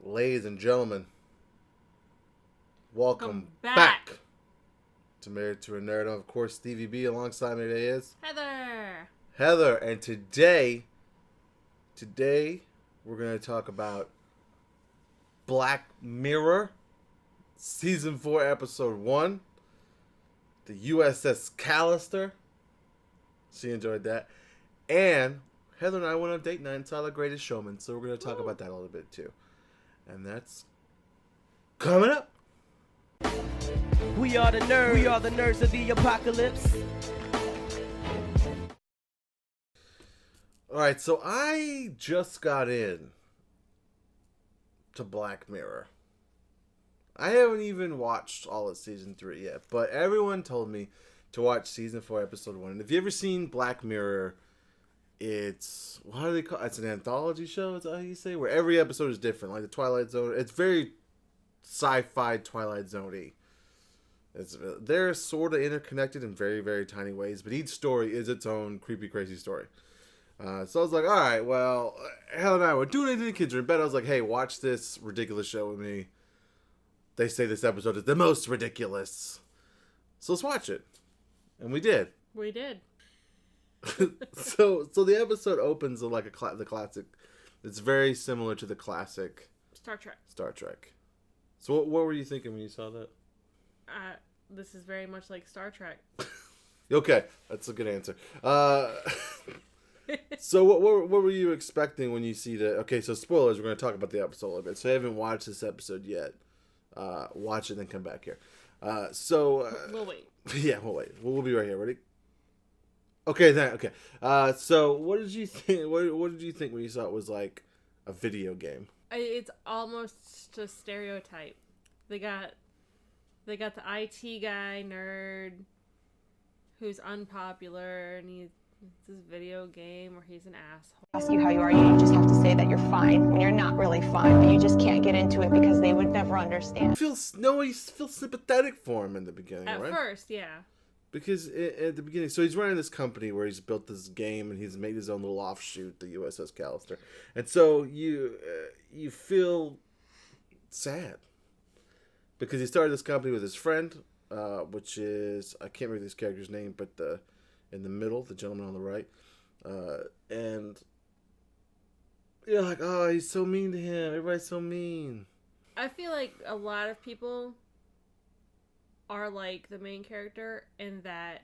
Ladies and gentlemen, welcome back to Married to a Nerd. Of course, Stevie B alongside me today is Heather, and today we're going to talk about Black Mirror, Season 4, Episode 1, the U.S.S. Calister. She enjoyed that. And Heather and I went on date night and saw The Greatest Showman, so we're going to talk about that a little bit too. And that's coming up. We are the nerds. We are the nerds of the apocalypse. Alright, so I just got in to Black Mirror. I haven't even watched all of Season 3 yet, but everyone told me to watch Season 4, Episode 1. And if you ever seen Black Mirror, it's, what do they call it? It's an anthology show, is that how you say? Where every episode is different, like the Twilight Zone. It's very sci-fi Twilight Zone-y. They're sort of interconnected in very, very tiny ways, but each story is its own creepy, crazy story. So I was like, all right, well, Helen and I were doing anything. The kids are in bed. I was like, hey, watch this ridiculous show with me. They say this episode is the most ridiculous. So let's watch it. And we did. We did. So the episode opens like the classic. It's very similar to the classic Star Trek. So what were you thinking when you saw that? This is very much like Star Trek. Okay, that's a good answer. So what were you expecting when you see the? Okay, so spoilers. We're going to talk about the episode a little bit. So I haven't watched this episode yet. Watch it and then come back here. We'll wait. Yeah, we'll wait. We'll be right here. Ready? Okay, then. Okay. So what did you think? What did you think when you saw it was like a video game? It's almost a stereotype. They got the IT guy nerd who's unpopular, and it's this video game where he's an asshole. Ask you how you are, you just have to say that you're fine when you're not really fine, but you just can't get into it because they would never understand. You feel sympathetic for him in the beginning, right? At first, yeah. Because at the beginning, so he's running this company where he's built this game and he's made his own little offshoot, the U.S.S. Calister, and so you feel sad because he started this company with his friend, which is, I can't remember this character's name, but in the middle, the gentleman on the right, and you're like, oh, he's so mean to him. Everybody's so mean. I feel like a lot of people are like the main character in that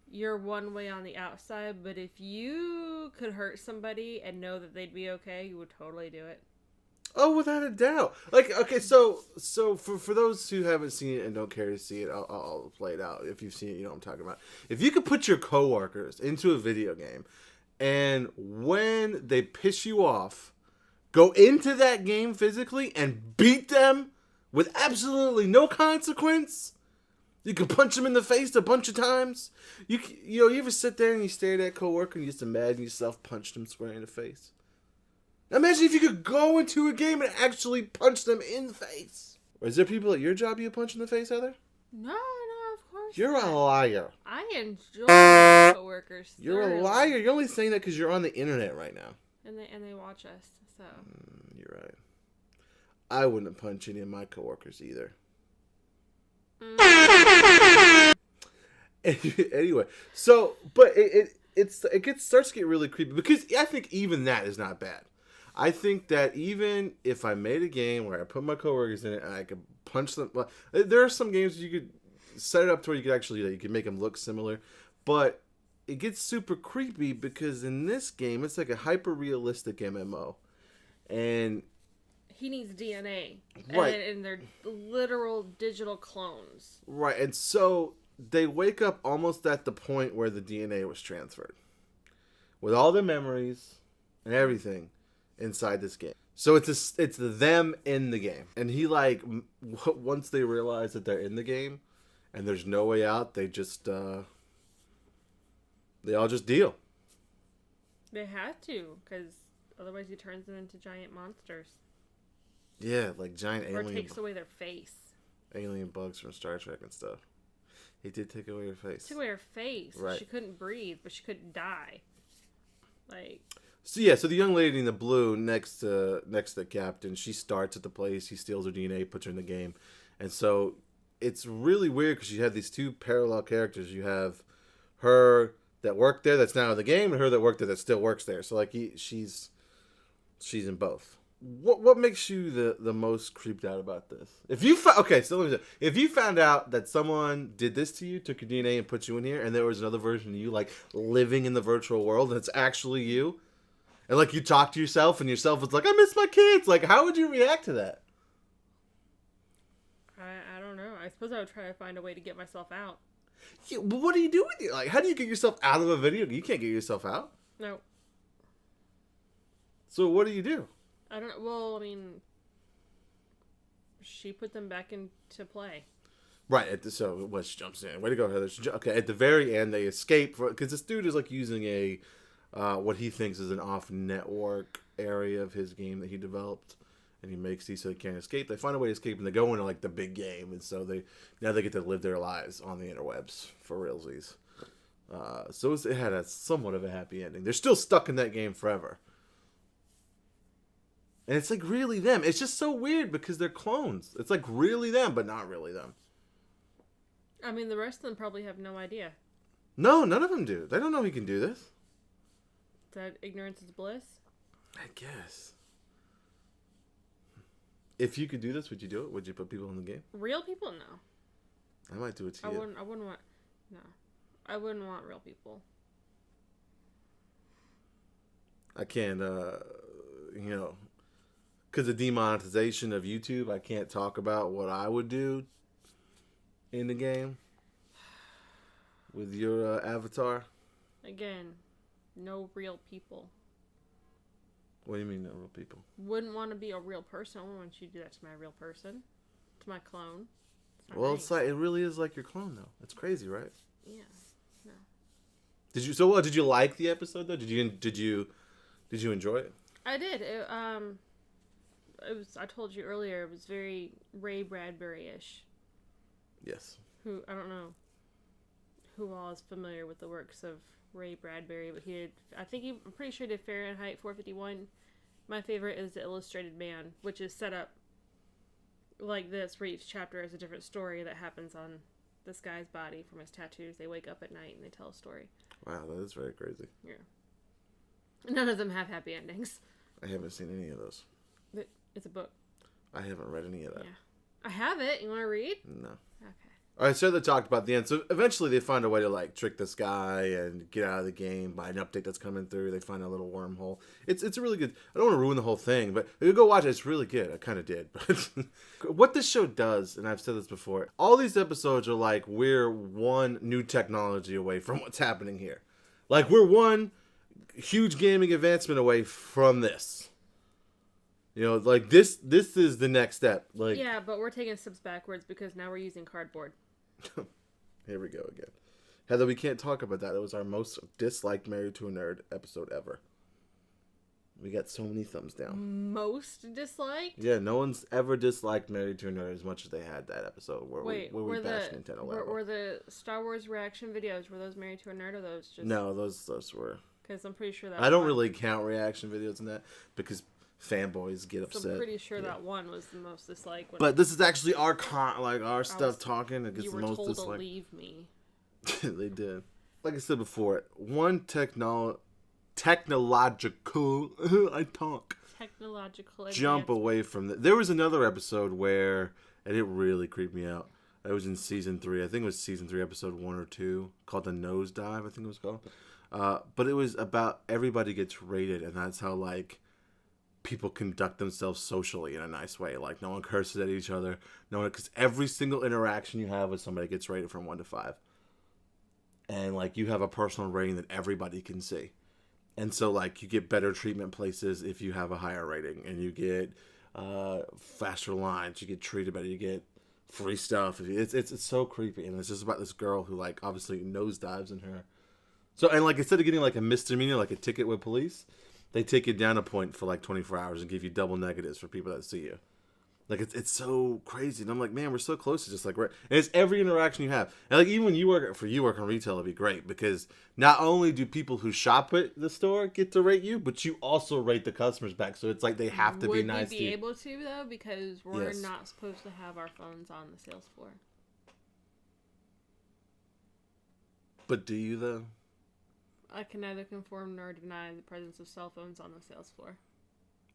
you're one way on the outside, but if you could hurt somebody and know that they'd be okay, you would totally do it. Oh, without a doubt. Like, okay, so for those who haven't seen it and don't care to see it, I'll play it out. If you've seen it, you know what I'm talking about. If you could put your coworkers into a video game, and when they piss you off, go into that game physically and beat them with absolutely no consequence. You could punch them in the face a bunch of times. You ever sit there and you stare at that coworker and you just imagine yourself punched them square in the face? Imagine if you could go into a game and actually punch them in the face. Is there people at your job you punch in the face, Heather? No, of course You're not. a liar. I enjoy my coworkers. You're a liar. You're only saying that because you're on the internet right now. And they watch us, so. You're right. I wouldn't punch any of my coworkers either. Anyway, so but it starts to get really creepy because I think even that is not bad. I think that even if I made a game where I put my coworkers in it and I could punch them, well, there are some games you could set it up to where you could actually you can make them look similar, but it gets super creepy because in this game it's like a hyper realistic MMO, and he needs DNA, right? And they're literal digital clones, right? And so they wake up almost at the point where the DNA was transferred, with all the memories and everything inside this game. So it's them in the game, and he once they realize that they're in the game, and there's no way out, they all just deal. They had to, because otherwise he turns them into giant monsters. Yeah, like giant alien. Or takes away their face. Alien bugs from Star Trek and stuff. He did take away her face. Took away her face. Right. She couldn't breathe, but she couldn't die. So the young lady in the blue next to the captain, she starts at the place. He steals her DNA, puts her in the game, and so it's really weird because you have these two parallel characters. You have her that worked there, that's now in the game, and her that worked there that still works there. So like she's in both. What makes you the most creeped out about this? If you if you found out that someone did this to you, took your DNA and put you in here, and there was another version of you like living in the virtual world, and it's actually you. And, like, you talk to yourself, and yourself is like, I miss my kids. Like, how would you react to that? I don't know. I suppose I would try to find a way to get myself out. Yeah, but what do you do with it? Like, how do you get yourself out of a video? You can't get yourself out. No. So what do you do? I don't know. Well, I mean, she put them back into play. Right. So she jumps in. Way to go, Heather. Okay, at the very end, they escape. Because this dude is, like, using a... what he thinks is an off-network area of his game that he developed, and he makes these so they can't escape. They find a way to escape, and they go into like the big game, and so they get to live their lives on the interwebs for realsies. So it had a somewhat of a happy ending. They're still stuck in that game forever, and it's like really them. It's just so weird because they're clones. It's like really them, but not really them. I mean, the rest of them probably have no idea. No, none of them do. They don't know he can do this. That ignorance is bliss? I guess. If you could do this, would you do it? Would you put people in the game? Real people? No. I might do it to you. I wouldn't want... No. I wouldn't want real people. I can't, because of demonetization of YouTube, I can't talk about what I would do in the game with your avatar. Again... No real people. What do you mean, no real people? Wouldn't want to be a real person. I wouldn't want you to do that to my real person. To my clone. Well, nice. It's like, it really is like your clone, though. It's crazy, right? Yeah. No. Did you like the episode, though? Did you enjoy it? I did. It was, I told you earlier, it was very Ray Bradbury-ish. Yes. Who, I don't know who all is familiar with the works of Ray Bradbury, but I'm pretty sure he did Fahrenheit 451. My favorite is The Illustrated Man, which is set up like this, where each chapter is a different story that happens on this guy's body from his tattoos. They wake up at night and they tell a story. Wow, that is very crazy. Yeah. None of them have happy endings. I haven't seen any of those. It's a book. I haven't read any of that. Yeah. I have it. You want to read? No. Okay. All right, so they talked about the end. So eventually they find a way to, like, trick this guy and get out of the game by an update that's coming through. They find a little wormhole. It's a really good... I don't want to ruin the whole thing, but if you go watch it, it's really good. I kind of did. But what this show does, and I've said this before, all these episodes are like, we're one new technology away from what's happening here. Like, we're one huge gaming advancement away from this. You know, like, this is the next step. Like, yeah, but we're taking steps backwards because now we're using cardboard. Here we go again. Heather, we can't talk about that. It was our most disliked Married to a Nerd episode ever. We got so many thumbs down. Most disliked? Yeah, no one's ever disliked Married to a Nerd as much as they had that episode where we bashed Nintendo. Were the Star Wars reaction videos, were those Married to a Nerd or those just... No, those were... Because I'm pretty sure that I don't really count reaction videos in that because fanboys get upset. So I'm pretty sure that one was the most disliked. But this is actually our stuff talking. It gets the most disliked. You were told to leave me. They did. Like I said before, one technological jump away from that. There was another episode where, and it really creeped me out. It was in season 3. I think it was season 3, episode 1 or 2, called The Nosedive, I think it was called. But it was about everybody gets rated, and that's how, like, people conduct themselves socially in a nice way. Like, no one curses at each other. No one, because every single interaction you have with somebody gets rated from 1 to 5. And, like, you have a personal rating that everybody can see. And so, like, you get better treatment places if you have a higher rating. And you get faster lines. You get treated better. You get free stuff. It's so creepy. And it's just about this girl who, like, obviously nosedives in her. So, and, like, instead of getting, like, a misdemeanor, like a ticket with police, they take you down a point for, like, 24 hours and give you double negatives for people that see you. Like it's so crazy, and I'm like, man, we're so close to just like right. And it's every interaction you have, and like even when you work on retail, it'd be great because not only do people who shop at the store get to rate you, but you also rate the customers back. So it's like they have to be nice to you. Would we be able to though? Because we're Yes. not supposed to have our phones on the sales floor. But do you though? I can neither confirm nor deny the presence of cell phones on the sales floor.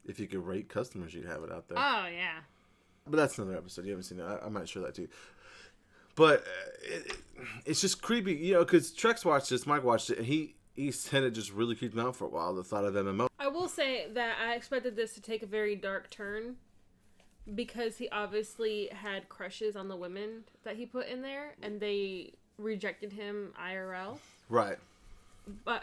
If you could rate customers, you'd have it out there. Oh yeah. But that's another episode. You haven't seen it. I might show that to you. But it's just creepy, you know, because Trex watched this, Mike watched it, and he said it just really creeped him out for a while, the thought of MMO. I will say that I expected this to take a very dark turn because he obviously had crushes on the women that he put in there, and they rejected him IRL. Right.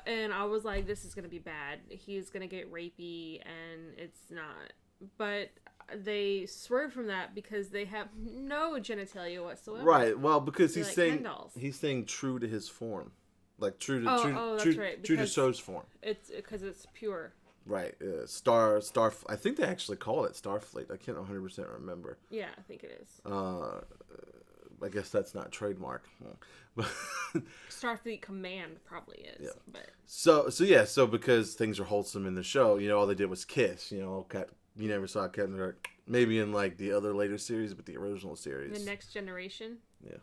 And I was like, this is going to be bad. He's going to get rapey, and it's not. But they swerved from that because they have no genitalia whatsoever. Right. Well, because They're he's like saying Ken dolls. he's staying true to his form, like true to that's right, true to because show's form. It's because it's pure. Right. Star. I think they actually call it Starfleet. I can't 100% remember. Yeah, I think it is. I guess that's not trademark. Starfleet Command probably is. Yeah. But So because things are wholesome in the show, you know, all they did was kiss. You know, you never saw Captain Kirk. Maybe in like the other later series, but the original series. The Next Generation. Yeah,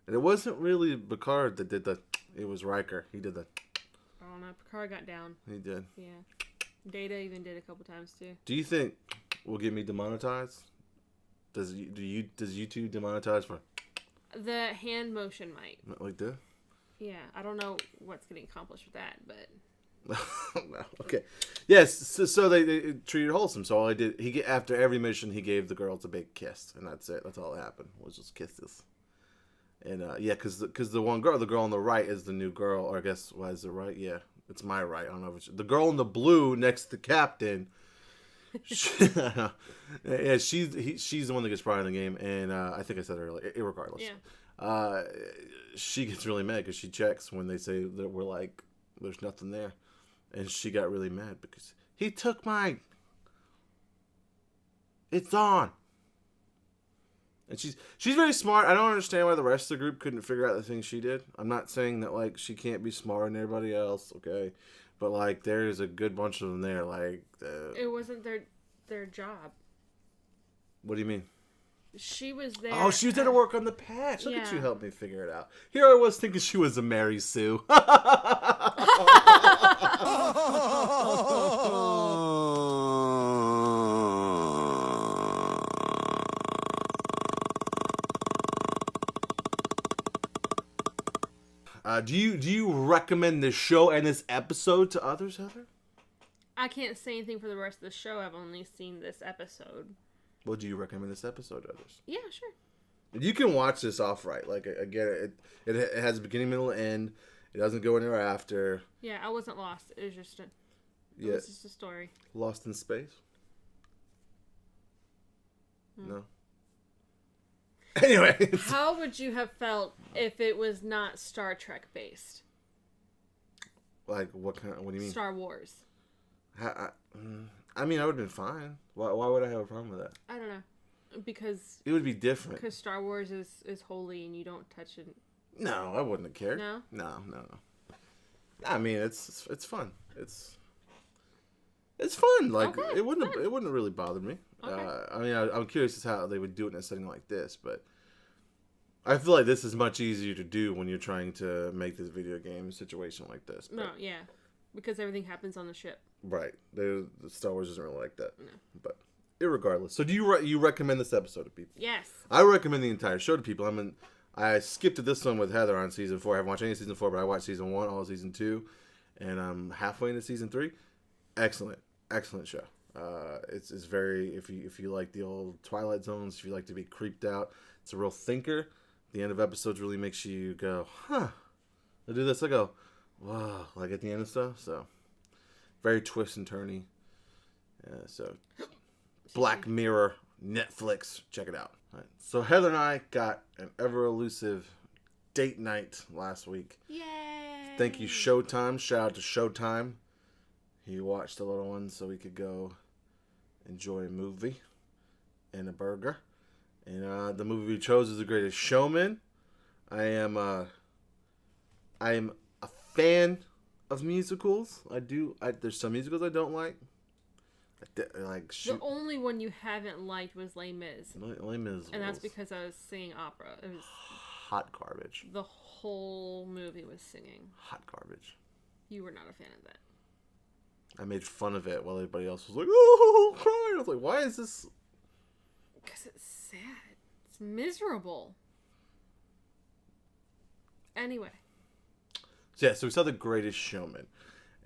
and it wasn't really Picard that did the. It was Riker. He did the. I don't know. Picard got down. He did. Yeah. Data even did a couple times too. Do you think will get me demonetized? Does YouTube demonetize for The hand motion might. like this? Yeah, I don't know what's getting accomplished with that, but No, okay. Yes, so they treated wholesome. So all I did, after every mission, he gave the girls a big kiss, and that's it. That's all that happened was just kisses. And yeah, because the one girl, the girl on the right, is the new girl, or I guess why is it right? Yeah, it's my right. I don't know if it's the girl in the blue next to Captain. Yeah, she's the one that gets brought in the game, and I think I said earlier, irregardless. yeah. She gets really mad because she checks when they say that we're like, there's nothing there. And she got really mad because he took mine. It's on. And she's very smart. I don't understand why the rest of the group couldn't figure out the things she did. I'm not saying that like she can't be smarter than everybody else, okay? But like there's a good bunch of them there. Like It wasn't their job. What do you mean? She was there. Oh, she was there to work on the patch. Look at Yeah. you help me figure it out. Here I was thinking she was a Mary Sue. Do you recommend this show and this episode to others, Heather? I can't say anything for the rest of the show. I've only seen this episode. Well, do you recommend this episode to others? Yeah, sure. You can watch this off right. Like again, it has a beginning, middle, end. It doesn't go anywhere after. Yeah, I wasn't lost. It was just Yeah. was just a story. Lost in space? No. Anyway. How would you have felt if it was not Star Trek based? Like, what do you mean? Star Wars. I mean, I would have been fine. Why would I have a problem with that? I don't know. Because It would be different. Star Wars is holy and you don't touch it. No, I wouldn't have cared. No? No. I mean, it's fun. It's fun. Like Okay, it wouldn't fun. have really bothered me. Okay. I mean, I'm curious as how they would do it in a setting like this, but I feel like this is much easier to do when you're trying to make this video game situation like this. But, No, yeah. Because everything happens on the ship. right. The Star Wars isn't really like that. No. But irregardless, so do you recommend this episode to people? Yes. I recommend the entire show to people. I skipped to this one with Heather on season 4. I haven't watched any of season 4, but I watched season 1, all of season 2, and I'm halfway into season 3. Excellent show. It's very if you like the old Twilight Zones, if you like to be creeped out, it's a real thinker. The end of episodes really makes you go, huh? I do this, I go, wow, like at the end of stuff. So very twist and turny. So Black Mirror, Netflix, check it out. All right. So Heather and I got an ever elusive date night last week. Yay! Thank you, Showtime. Shout out to Showtime. He watched the little one so we could go enjoy a movie. and a burger. And the movie we chose is The Greatest Showman. I am a fan of musicals. There's some musicals I don't like. The only one you haven't liked was Les Mis. Les Mis. And that's because I was singing opera. It was hot garbage. The whole movie was singing. Hot garbage. You were not a fan of that. I made fun of it while everybody else was like, oh, crying. I was like, why is this? Because it's sad. It's miserable. Anyway. So we saw The Greatest Showman.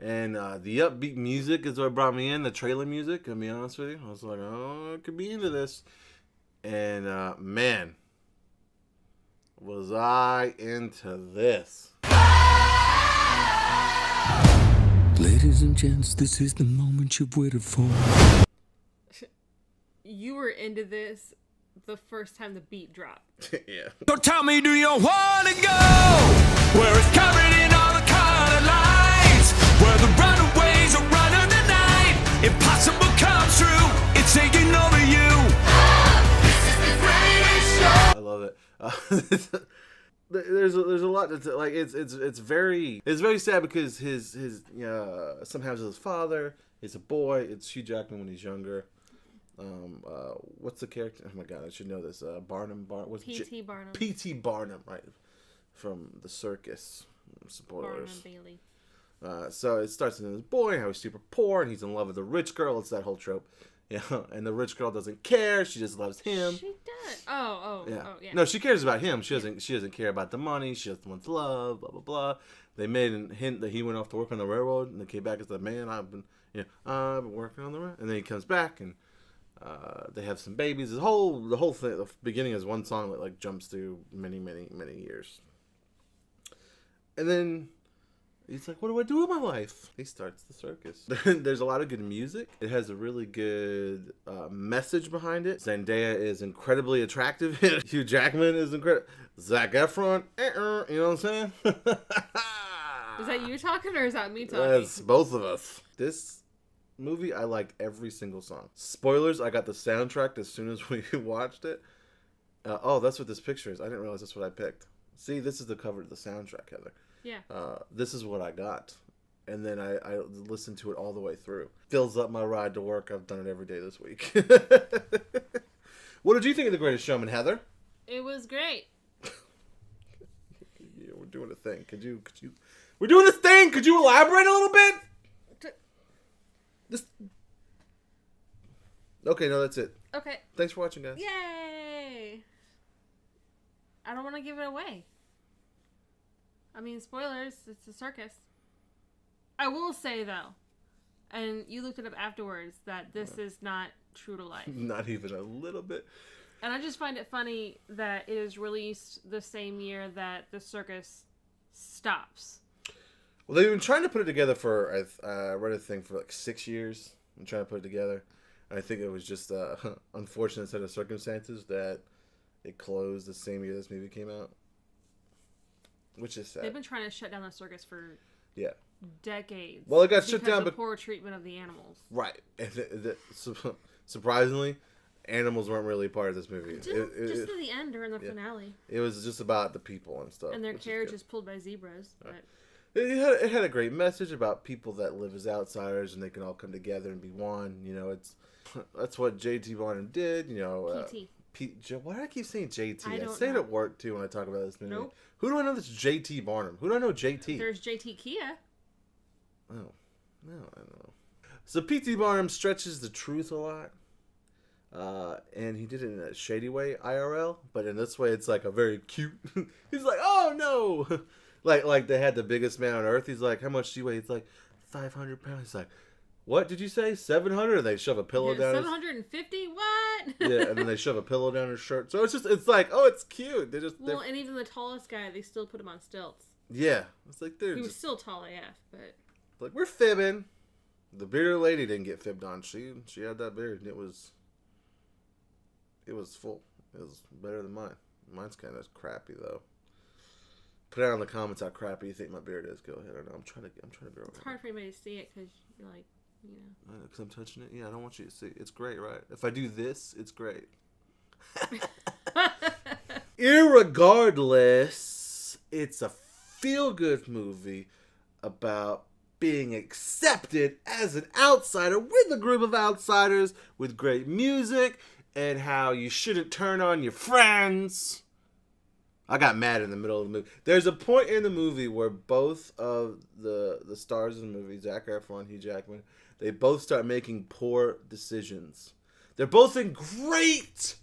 And the upbeat music is what brought me in, the trailer music, I'll be honest with you. I was like, oh, I could be into this. And, man, was I into this. Ladies and gents, this is the moment you've waited for. You were into this the first time the beat dropped. Yeah. So tell me, do you want to go where it's covered in all the color lights, where the runaways are running the night, impossible comes true, it's taking over you. This is the greatest show. I love it. There's a lot to like. It's very sad because his sometimes his father is a boy. It's Hugh Jackman when he's younger. What's the character? Oh my god, I should know this. Barnum. P.T. Barnum. P.T. Barnum, right? From the circus. Spoilers. Barnum Bailey. So it starts with this boy, how he's super poor, and he's in love with a rich girl. It's that whole trope. Yeah, and the rich girl doesn't care. She just loves him. She does. Oh, yeah. No, she cares about him. She doesn't care about the money. She just wants love. Blah blah blah. They made a hint that he went off to work on the railroad, and then came back and said, "Man, I've been working on the railroad." And then he comes back, and they have some babies. The whole thing. The beginning is one song that like jumps through many years, and then he's like, what do I do with my life? He starts the circus. There's a lot of good music. It has a really good message behind it. Zendaya is incredibly attractive. Hugh Jackman is incredible. Zac Efron, you know what I'm saying? Is that you talking or is that me talking? That's both of us. This movie, I liked every single song. Spoilers, I got the soundtrack as soon as we watched it. That's what this picture is. I didn't realize that's what I picked. See, this is the cover of the soundtrack, Heather. Yeah. This is what I got. And then I listened to it all the way through. Fills up my ride to work. I've done it every day this week. What did you think of The Greatest Showman, Heather? It was great. Yeah, we're doing a thing. We're doing this thing. Could you elaborate a little bit? Okay, no, that's it. Okay. Thanks for watching, guys. Yay! I don't want to give it away. I mean, spoilers, it's a circus. I will say, though, and you looked it up afterwards, that this is not true to life. Not even a little bit. And I just find it funny that it is released the same year that the circus stops. Well, they've been trying to put it together for, I read a thing for like 6 years. I'm trying to put it together. I think it was just an unfortunate set of circumstances that it closed the same year this movie came out. Which is sad. They've been trying to shut down the circus for decades. Well, it got shut down because of poor treatment of the animals. Right. And surprisingly, animals weren't really part of this movie. Just at the end during the finale. It was just about the people and stuff. And their carriages pulled by zebras. But... It had a great message about people that live as outsiders and they can all come together and be one. You know, that's what J.T. Barnum did. You know, why do I keep saying JT? I say it at work too when I talk about this movie. Nope. Who do I know that's JT Barnum? Who do I know JT? There's JT Kia. Oh, no, I don't know. So P.T. Barnum stretches the truth a lot. And he did it in a shady way, IRL. But in this way, it's like a very cute. He's like, oh no! like they had the biggest man on earth. He's like, how much do you weigh? He's like, 500 pounds. He's like, what did you say? 700? And they shove a pillow down. 750? What? Yeah, and then they shove a pillow down his shirt. So it's like, oh, it's cute. And even the tallest guy, they still put him on stilts. Yeah, it's like he was still tall AF, but like we're fibbing. The bearded lady didn't get fibbed on. She had that beard, and it was full. It was better than mine. Mine's kind of crappy though. Put out in the comments how crappy you think my beard is. Go ahead. I don't know. I'm trying to grow. It's hard for anybody to see it because you're like Because I'm touching it. Yeah, I don't want you to see. It's great, right? If I do this, it's great. Irregardless, it's a feel-good movie about being accepted as an outsider with a group of outsiders with great music and how you shouldn't turn on your friends. I got mad in the middle of the movie. There's a point in the movie where both of the stars of the movie, Zac Efron, Hugh Jackman, they both start making poor decisions. They're both in great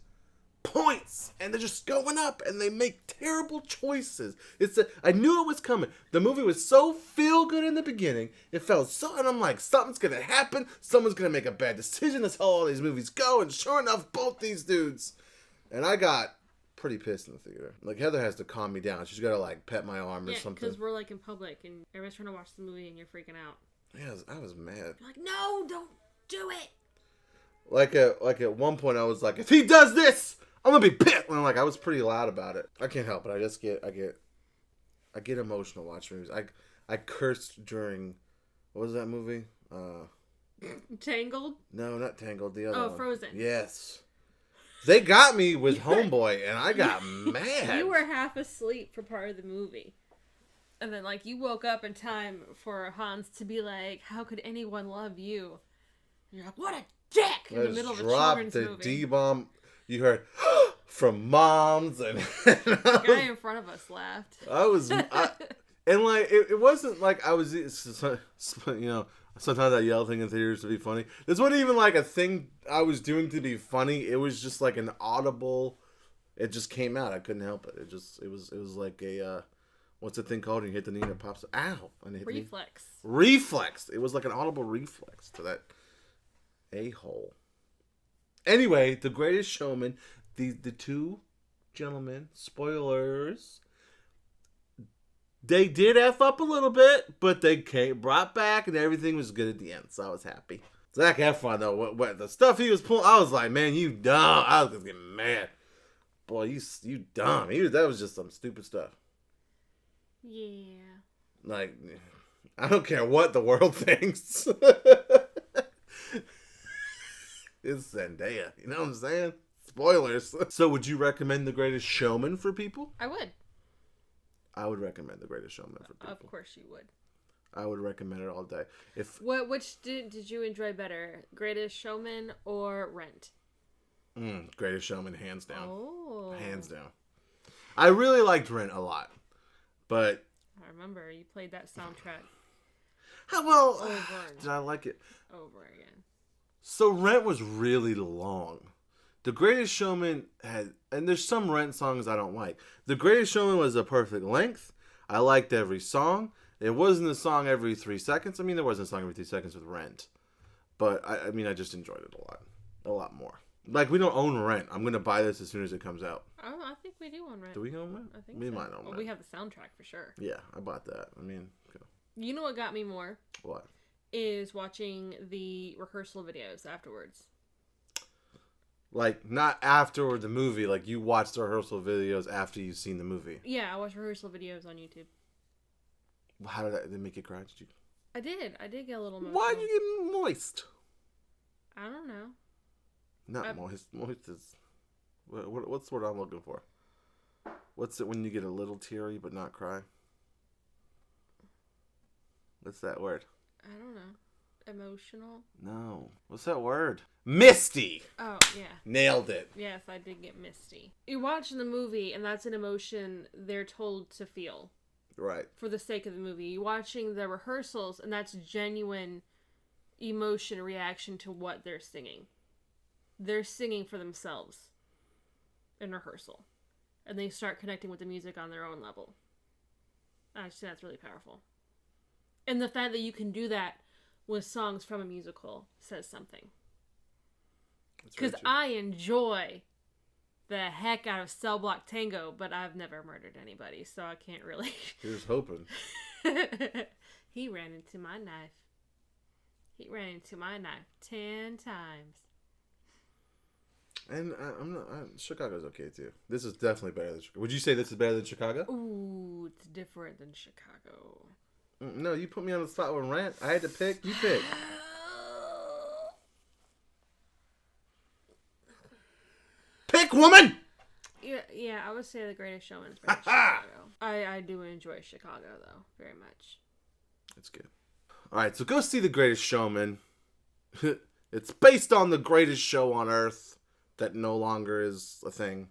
points, and they're just going up, and they make terrible choices. I knew it was coming. The movie was so feel good in the beginning. It felt so, and I'm like, something's gonna happen. Someone's gonna make a bad decision. That's how all these movies go. And sure enough, both these dudes. And I got pretty pissed in the theater. Like, Heather has to calm me down. She's gotta like pet my arm or something. Because we're like in public, and everybody's trying to watch the movie, and you're freaking out. Yeah, I was mad. You're like, no, don't do it. Like at one point, I was like, if he does this, I'm gonna be pissed. And I was pretty loud about it. I can't help it. I get emotional watching movies. I cursed during, what was that movie? Tangled? No, not Tangled. The other one. Oh, Frozen. Yes. They got me with Homeboy, and I got mad. You were half asleep for part of the movie. And then, you woke up in time for Hans to be like, how could anyone love you? And you're like, what a dick! In the middle of a children's movie. Dropped the D-bomb. You heard, from moms, and the guy in front of us laughed. It wasn't like I was, sometimes I yell things in theaters to be funny. This wasn't even like a thing I was doing to be funny. It was just like an audible, it just came out. I couldn't help it. It was like a, what's the thing called? You hit the knee and it pops, ow. And it hit Reflex. Reflex. It was like an audible reflex to that a-hole. Anyway, The Greatest Showman, the two gentlemen, spoilers, they did F up a little bit, but they brought back and everything was good at the end, so I was happy. Zac Efron, though, what the stuff he was pulling, I was like, man, you dumb. I was just getting mad. Boy, you dumb. That was just some stupid stuff. Yeah. Like, I don't care what the world thinks. It's Zendaya. You know what I'm saying? Spoilers. So would you recommend The Greatest Showman for people? I would. I would recommend The Greatest Showman for people. Of course you would. I would recommend it all day. Which did you enjoy better? Greatest Showman or Rent? Greatest Showman, hands down. Oh. Hands down. I really liked Rent a lot. But I remember you played that soundtrack. How well over did I like it? Over again. So Rent was really long. The Greatest Showman had, and there's some Rent songs I don't like. The Greatest Showman was a perfect length. I liked every song. It wasn't a song every 3 seconds. I mean, there wasn't a song every 3 seconds with Rent. But, I just enjoyed it a lot more. Like, we don't own Rent. I'm going to buy this as soon as it comes out. Oh, I think we do own Rent. Do we own Rent? I think we so. might own Rent. We have the soundtrack for sure. Yeah, I bought that. I mean, okay. You know what got me more? What? Is watching the rehearsal videos afterwards. Like, not after the movie. Like, you watched the rehearsal videos after you've seen the movie. Yeah, I watched rehearsal videos on YouTube. How did they make you cry? Did you? I did get a little emotional. Why'd you get moist? I don't know. Not moist. Moist is... What's the word I'm looking for? What's it when you get a little teary but not cry? What's that word? I don't know. Emotional? No. What's that word? Misty! Oh, yeah. Nailed it. Yes, I did get misty. You're watching the movie, and that's an emotion they're told to feel. Right. For the sake of the movie. You're watching the rehearsals, and that's genuine emotion reaction to what they're singing. They're singing for themselves in rehearsal. And they start connecting with the music on their own level. I just think that's really powerful. And the fact that you can do that with songs from a musical says something. Because I enjoy the heck out of Cell Block Tango, but I've never murdered anybody, so I can't really. Here's hoping. He ran into my knife. 10 times. And Chicago's okay too. This is definitely better than Chicago. Would you say this is better than Chicago? Ooh, it's different than Chicago. No, you put me on the spot with Rent. I had to pick. You pick. black woman. Yeah, I would say The Greatest Showman is better than Chicago. I do enjoy Chicago, though, very much. That's good. All right, so go see The Greatest Showman. It's based on the greatest show on earth that no longer is a thing.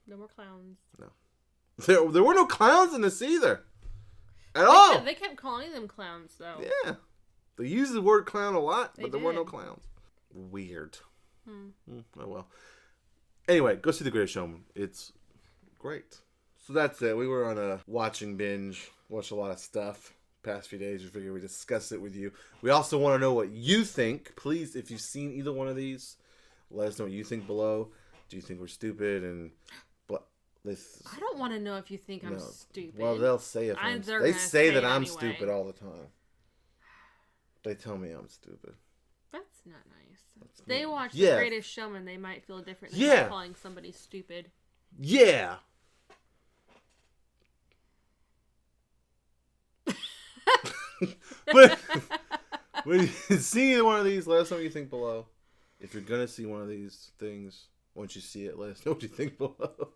No more clowns. No. There were no clowns in this either. At all. They kept calling them clowns, though. Yeah. They use the word clown a lot, but there were no did. clowns. Weird. Oh, well. Anyway, go see The Greatest Showman. It's great. So that's it. We were on a watching binge. Watched a lot of stuff past few days. We figured we'd discuss it with you. We also want to know what you think. Please, if you've seen either one of these, let us know what you think below. Do you think we're stupid? And I don't want to know if you think I'm stupid. Well, they'll say if they say that I'm stupid all the time. They tell me I'm stupid. That's not nice. They watch Yeah. The Greatest Showman, they might feel different than calling somebody stupid. Yeah. But when you see either one of these, let us know what you think below. If you're gonna see one of these things, once you see it, let us know what you think below.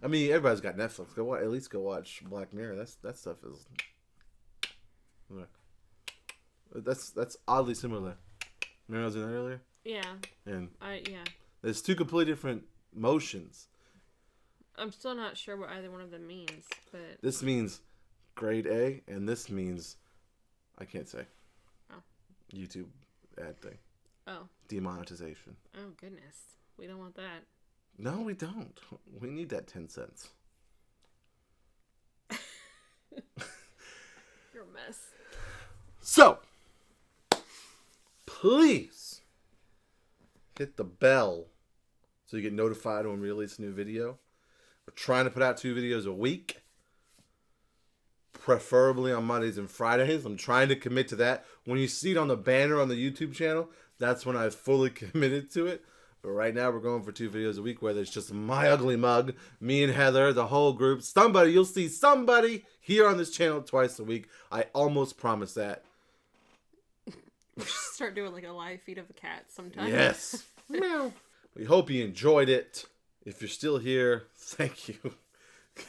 I mean, everybody's got Netflix. At least go watch Black Mirror. That stuff is. That's oddly similar. Remember I was in that earlier? Yeah. And yeah. there's two completely different motions. I'm still not sure what either one of them means, but This means grade A, and this means I can't say. Oh. YouTube ad thing. Oh. Demonetization. Oh goodness. We don't want that. No, we don't. We need that 10 cents. You're a mess. So, please hit the bell so you get notified when we release a new video. We're trying to put out 2 videos a week, preferably on Mondays and Fridays. I'm trying to commit to that. When you see it on the banner on the YouTube channel, that's when I've fully committed to it. But right now we're going for 2 videos a week, whether it's just my ugly mug, me and Heather, the whole group. You'll see somebody here on this channel twice a week. I almost promise that. Start doing like a live feed of the cat sometime. Yes. Meow. We hope you enjoyed it. If you're still here, thank you.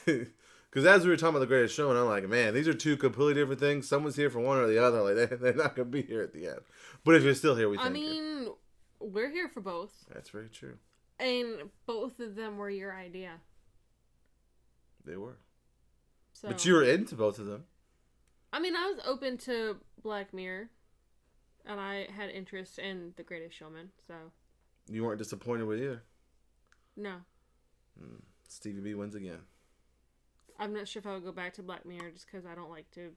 Because as we were talking about The Greatest Show, and I'm like, man, these are 2 completely different things. Someone's here for one or the other. Like they're not going to be here at the end. But if you're still here, we thank you. We're here for both. That's very true. And both of them were your idea. They were. So, But you were into both of them. I mean, I was open to Black Mirror. And I had interest in The Greatest Showman, so. You weren't disappointed with either. No. Stevie B wins again. I'm not sure if I would go back to Black Mirror just because I don't like to.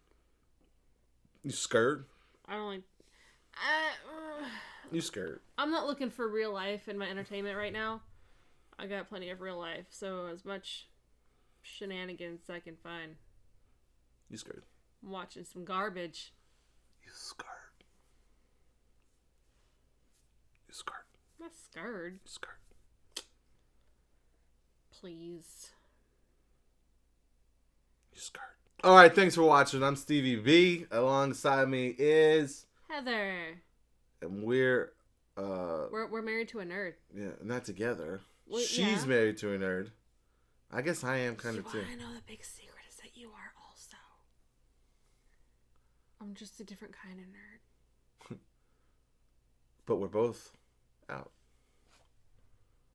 You scared? I don't like. You scared? I'm not looking for real life in my entertainment right now. I got plenty of real life, so as much shenanigans as I can find. You scared? I'm watching some garbage. You scared? You scared? I'm not scared. You scared? Please. You scared? All right, thanks for watching. I'm Stevie B. Alongside me is Heather. And we're married to a nerd. Yeah, not together. Well, She's yeah. married to a nerd. I guess I am kind of too. I know the big secret is that you are also. I'm just a different kind of nerd. But we're both out.